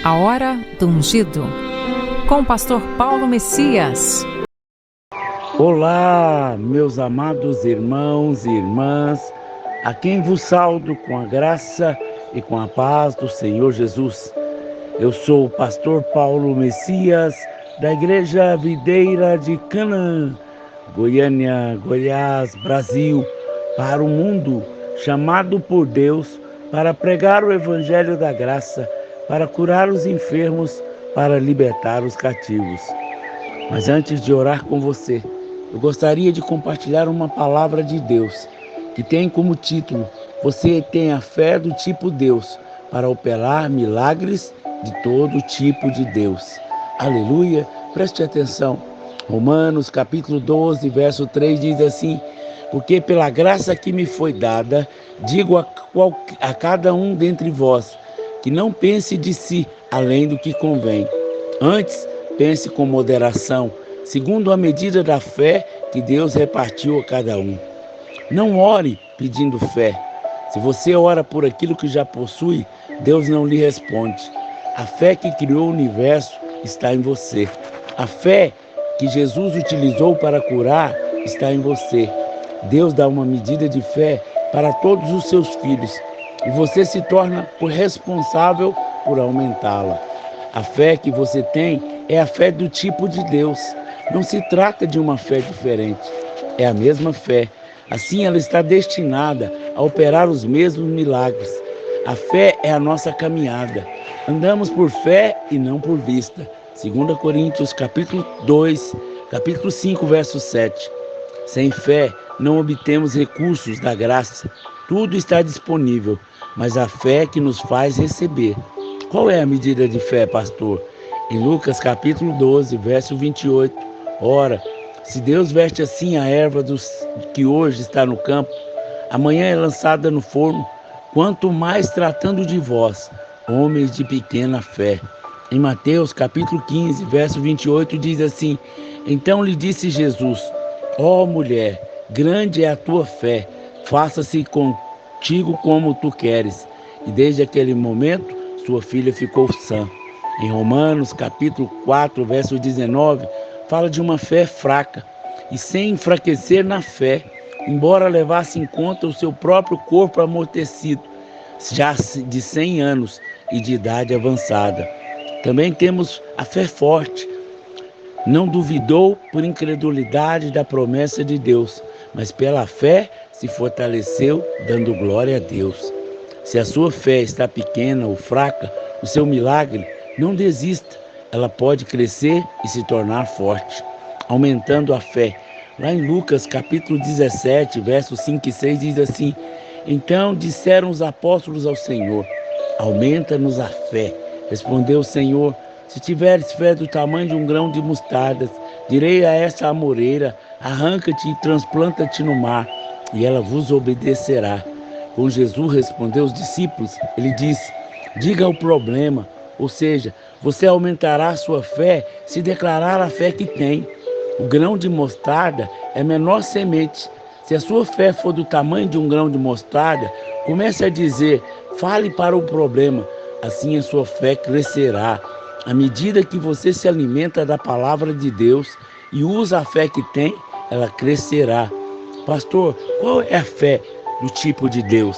A Hora do Ungido, com o pastor Paulo Messias. Olá, meus amados irmãos e irmãs, a quem vos saúdo com a graça e com a paz do Senhor Jesus. Eu sou o pastor Paulo Messias, da Igreja Videira de Canaã, Goiânia, Goiás, Brasil, para o mundo, chamado por Deus para pregar o Evangelho da Graça, para curar os enfermos, para libertar os cativos. Mas antes de orar com você, eu gostaria de compartilhar uma palavra de Deus, que tem como título: Você tem a fé do tipo Deus, para operar milagres de todo tipo de Deus. Aleluia! Preste atenção. Romanos capítulo 12, verso 3 diz assim: Porque pela graça que me foi dada, digo a cada um dentre vós, que não pense de si além do que convém. Antes, pense com moderação, segundo a medida da fé que Deus repartiu a cada um. Não ore pedindo fé. Se você ora por aquilo que já possui, Deus não lhe responde. A fé que criou o universo está em você. A fé que Jesus utilizou para curar está em você. Deus dá uma medida de fé para todos os seus filhos e você se torna responsável por aumentá-la. A fé que você tem é a fé do tipo de Deus. Não se trata de uma fé diferente. É a mesma fé. Assim, ela está destinada a operar os mesmos milagres. A fé é a nossa caminhada. Andamos por fé e não por vista. 2 Coríntios capítulo 2, capítulo 5, verso 7. Sem fé, não obtemos recursos da graça. Tudo está disponível, mas a fé que nos faz receber. Qual é a medida de fé, pastor? Em Lucas capítulo 12, verso 28. Ora, se Deus veste assim a erva que hoje está no campo, amanhã é lançada no forno, quanto mais tratando de vós, homens de pequena fé. Em Mateus capítulo 15, verso 28 diz assim: Então lhe disse Jesus: Ó mulher, grande é a tua fé, faça-se contigo como tu queres. E desde aquele momento, sua filha ficou sã. Em Romanos capítulo 4, verso 19, fala de uma fé fraca e sem enfraquecer na fé, embora levasse em conta o seu próprio corpo amortecido, já de 100 anos e de idade avançada. Também temos a fé forte. Não duvidou por incredulidade da promessa de Deus, mas pela fé se fortaleceu, dando glória a Deus. Se a sua fé está pequena ou fraca, o seu milagre, não desista. Ela pode crescer e se tornar forte, aumentando a fé. Lá em Lucas capítulo 17, versos 5 e 6 diz assim: Então disseram os apóstolos ao Senhor: Aumenta-nos a fé. Respondeu o Senhor: Se tiveres fé do tamanho de um grão de mostarda, direi a esta amoreira: Arranca-te e transplanta-te no mar, e ela vos obedecerá. Quando Jesus respondeu aos discípulos, ele disse: Diga o problema, ou seja, você aumentará a sua fé se declarar a fé que tem. O grão de mostarda é a menor semente. Se a sua fé for do tamanho de um grão de mostarda, comece a dizer: fale para o problema. Assim a sua fé crescerá. À medida que você se alimenta da palavra de Deus e usa a fé que tem, ela crescerá. Pastor, qual é a fé do tipo de Deus?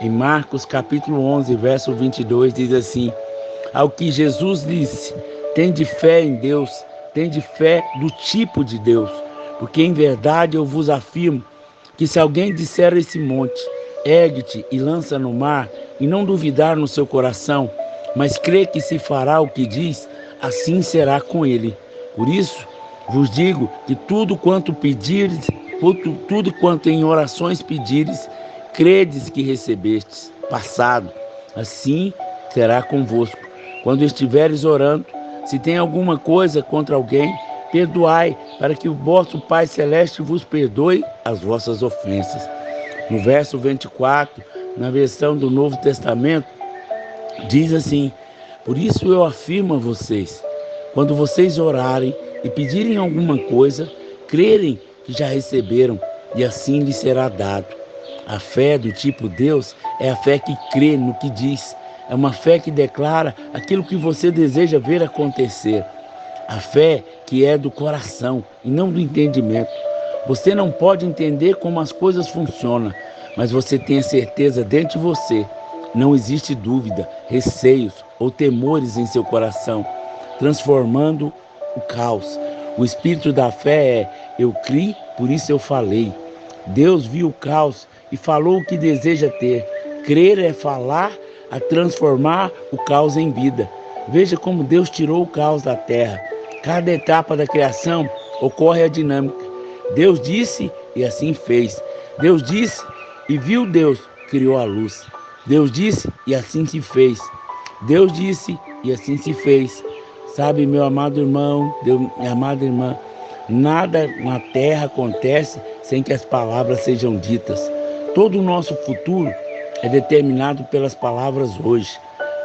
Em Marcos capítulo 11, verso 22, diz assim: Ao que Jesus disse: Tende fé em Deus, tende fé do tipo de Deus. Porque em verdade eu vos afirmo que se alguém disser a esse monte: Ergue-te e lança no mar, e não duvidar no seu coração, mas crê que se fará o que diz, assim será com ele. Por isso vos digo que tudo quanto pedires, tudo quanto em orações pedires, credes que recebestes, passado, assim será convosco. Quando estiveres orando, se tem alguma coisa contra alguém, perdoai, para que o vosso Pai Celeste vos perdoe as vossas ofensas. No verso 24, na versão do Novo Testamento, diz assim: Por isso eu afirmo a vocês, quando vocês orarem e pedirem alguma coisa, crerem que já receberam, e assim lhes será dado. A fé do tipo Deus é a fé que crê no que diz, É uma fé que declara aquilo que você deseja ver acontecer. A fé que é do coração e não do entendimento. Você não pode entender como as coisas funcionam, mas você tem a certeza dentro de você. Não existe dúvida, receios ou temores em seu coração, transformando o caos. O espírito da fé é: eu criei, por isso eu falei. Deus viu o caos e falou o que deseja ter. Crer é falar a transformar o caos em vida. Veja como Deus tirou o caos da terra. Cada etapa da criação ocorre a dinâmica. Deus disse e assim fez. Deus disse e viu Deus, criou a luz. Deus disse e assim se fez. Deus disse e assim se fez. Sabe, meu amado irmão, minha amada irmã, nada na terra acontece sem que as palavras sejam ditas. Todo o nosso futuro é determinado pelas palavras hoje.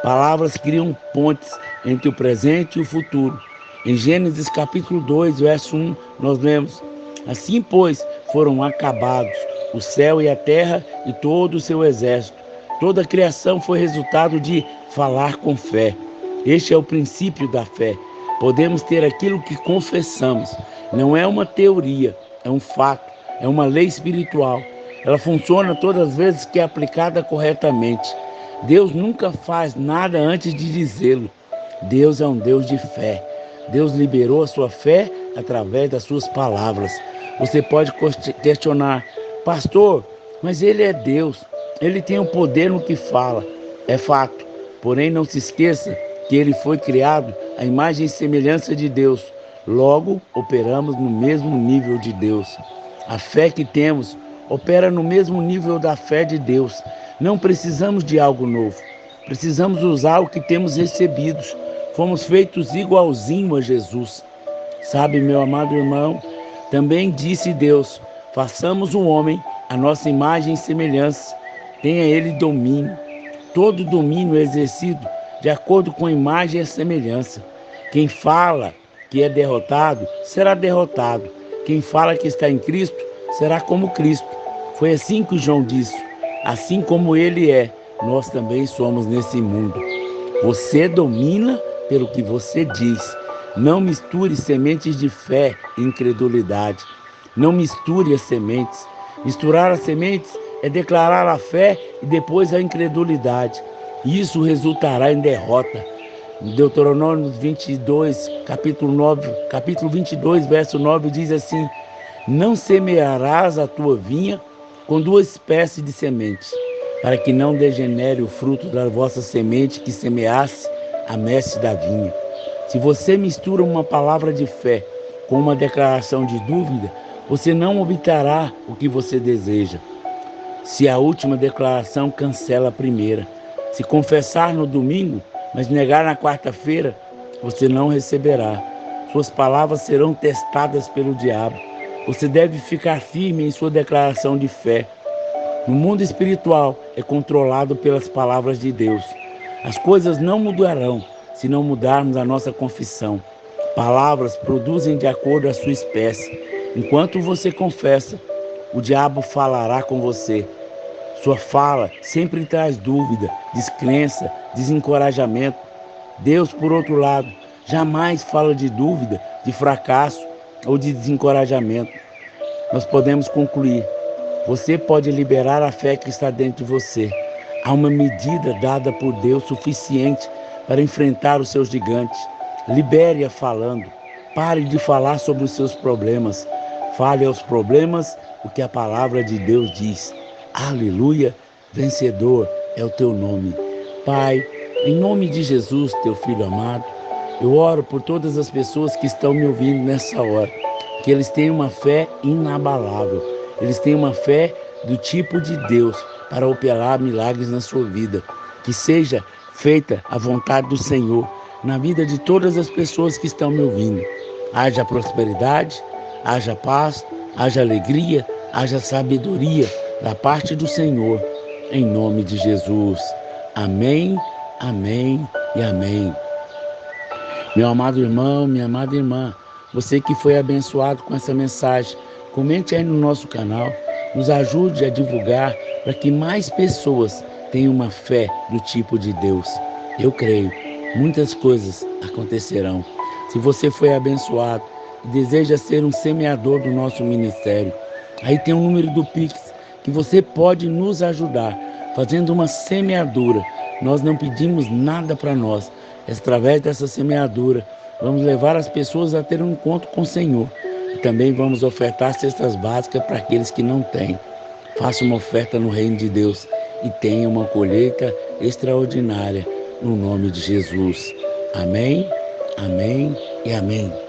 Palavras criam pontes entre o presente e o futuro. Em Gênesis capítulo 2, verso 1, nós lemos: assim, pois, foram acabados o céu e a terra e todo o seu exército. Toda a criação foi resultado de falar com fé. Este é o princípio da fé. Podemos ter aquilo que confessamos. Não é uma teoria, é um fato, é uma lei espiritual. Ela funciona todas as vezes que é aplicada corretamente. Deus nunca faz nada antes de dizê-lo. Deus é um Deus de fé. Deus liberou a sua fé através das suas palavras. Você pode questionar: pastor, mas ele é Deus, ele tem o poder no que fala. É fato, porém não se esqueça que ele foi criado à imagem e semelhança de Deus. Logo, operamos no mesmo nível de Deus. A fé que temos opera no mesmo nível da fé de Deus. Não precisamos de algo novo, precisamos usar o que temos recebido. Fomos feitos igualzinho a Jesus. Sabe, meu amado irmão, também disse Deus: façamos o homem a nossa imagem e semelhança. Tenha ele domínio. Todo domínio é exercido de acordo com a imagem e a semelhança. Quem fala que é derrotado, será derrotado. Quem fala que está em Cristo, será como Cristo. Foi assim que João disse: assim como ele é, nós também somos nesse mundo. Você domina pelo que você diz. Não misture sementes de fé e incredulidade. Não misture as sementes. Misturar as sementes é declarar a fé e depois a incredulidade. Isso resultará em derrota. Deuteronômio 22, capítulo 22, verso 9 diz assim: não semearás a tua vinha com duas espécies de sementes, para que não degenere o fruto da vossa semente que semeasse a messe da vinha. Se você mistura uma palavra de fé com uma declaração de dúvida, você não obterá o que você deseja. Se a última declaração cancela a primeira. Se confessar no domingo, mas negar na quarta-feira, você não receberá. Suas palavras serão testadas pelo diabo. Você deve ficar firme em sua declaração de fé. No mundo espiritual é controlado pelas palavras de Deus. As coisas não mudarão se não mudarmos a nossa confissão. Palavras produzem de acordo à sua espécie. Enquanto você confessa, o diabo falará com você. Sua fala sempre traz dúvida, descrença, desencorajamento. Deus, por outro lado, jamais fala de dúvida, de fracasso ou de desencorajamento. Nós podemos concluir: você pode liberar a fé que está dentro de você. Há uma medida dada por Deus suficiente para enfrentar os seus gigantes. Libere-a falando. Pare de falar sobre os seus problemas. Fale aos problemas o que a palavra de Deus diz. Aleluia! Vencedor é o teu nome. Pai, em nome de Jesus, teu Filho amado, eu oro por todas as pessoas que estão me ouvindo nessa hora, que eles tenham uma fé inabalável. Eles tenham uma fé do tipo de Deus para operar milagres na sua vida. Que seja feita a vontade do Senhor na vida de todas as pessoas que estão me ouvindo. Haja prosperidade, haja paz, haja alegria, haja sabedoria da parte do Senhor, em nome de Jesus. Amém, amém e amém. Meu amado irmão, minha amada irmã, você que foi abençoado com essa mensagem, comente aí no nosso canal, nos ajude a divulgar para que mais pessoas tenha uma fé do tipo de Deus. Eu creio, muitas coisas acontecerão. Se você foi abençoado e deseja ser um semeador do nosso ministério, aí tem um número do Pix que você pode nos ajudar fazendo uma semeadura. Nós não pedimos nada para nós. Através dessa semeadura, vamos levar as pessoas a ter um encontro com o Senhor. E também vamos ofertar cestas básicas para aqueles que não têm. Faça uma oferta no reino de Deus e tenha uma colheita extraordinária no nome de Jesus. Amém, amém e amém.